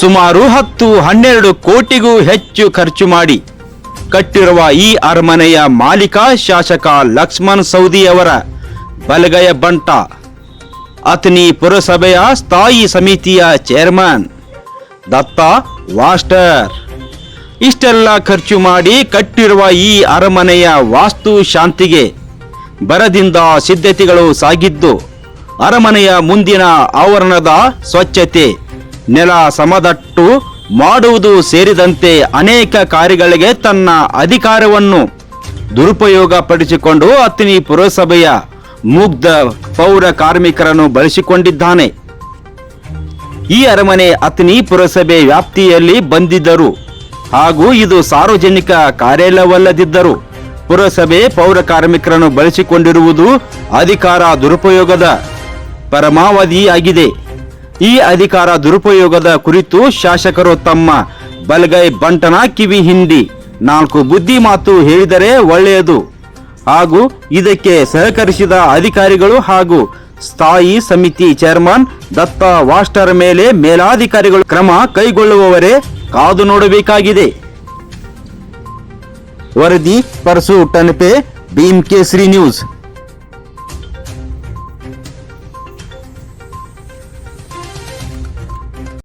ಸುಮಾರು 10-12 ಕೋಟಿಗೂ ಹೆಚ್ಚು ಖರ್ಚು ಮಾಡಿ ಕಟ್ಟಿರುವ ಈ ಅರಮನೆಯ ಮಾಲೀಕ ಶಾಸಕ ಲಕ್ಷ್ಮಣ್ ಸವದಿಯವರ ಬಲಗೈಯ ಬಂಟ, ಅಥಣಿ ಪುರಸಭೆಯ ಸ್ಥಾಯಿ ಸಮಿತಿಯ ಚೇರ್ಮನ್ ದತ್ತ ವಾಸ್ಟರ್. ಇಷ್ಟೆಲ್ಲ ಖರ್ಚು ಮಾಡಿ ಕಟ್ಟಿರುವ ಈ ಅರಮನೆಯ ವಾಸ್ತು ಶಾಂತಿಗೆ ಬರದಿಂದ ಸಿದ್ಧತೆಗಳು ಸಾಗಿದ್ದು, ಅರಮನೆಯ ಮುಂದಿನ ಆವರಣದ ಸ್ವಚ್ಛತೆ, ನೆಲ ಸಮತಟ್ಟು ಮಾಡುವುದು ಸೇರಿದಂತೆ ಅನೇಕ ಕಾರ್ಯಗಳಿಗೆ ತನ್ನ ಅಧಿಕಾರವನ್ನು ದುರುಪಯೋಗ ಪಡಿಸಿಕೊಂಡು ಅಥಣಿ ಪುರಸಭೆಯ ಮುಗ್ಧ ಪೌರ ಕಾರ್ಮಿಕರನ್ನು ಬಳಸಿಕೊಂಡಿದ್ದಾನೆ. ಈ ಅರಮನೆ ಅಥಣಿ ಪುರಸಭೆ ವ್ಯಾಪ್ತಿಯಲ್ಲಿ ಬಂದಿದ್ದರು ಹಾಗೂ ಇದು ಸಾರ್ವಜನಿಕ ಕಾರ್ಯಾಲಯವಲ್ಲದಿದ್ದರು ಪುರಸಭೆ ಪೌರ ಕಾರ್ಮಿಕರನ್ನು ಬಳಸಿಕೊಂಡಿರುವುದು ಅಧಿಕಾರ ದುರುಪಯೋಗದ ಪರಮಾವಧಿಯಾಗಿದೆ. ಈ ಅಧಿಕಾರ ದುರುಪಯೋಗದ ಕುರಿತು ಶಾಸಕರು ತಮ್ಮ ಬಲಗೈ ಬಂಟನ ಕಿವಿ ಹಿಂಡಿ 4 ಬುದ್ಧಿ ಮಾತು ಹೇಳಿದರೆ ಒಳ್ಳೆಯದು ಹಾಗೂ ಇದಕ್ಕೆ ಸಹಕರಿಸಿದ ಅಧಿಕಾರಿಗಳು ಹಾಗೂ ಸ್ಥಾಯಿ ಸಮಿತಿ ಚೇರ್ಮನ್ ದತ್ತ ವಾಸ್ಟರ್ ಮೇಲೆ ಮೇಲಾಧಿಕಾರಿಗಳು ಕ್ರಮ ಕೈಗೊಳ್ಳುವವರೇ ಕಾದು ನೋಡಬೇಕಾಗಿದೆ. ವರದಿ ಪರಸು ಟನ್ಪೆ, ಭೀಮ್ ಕೇಸರಿ ನ್ಯೂಸ್.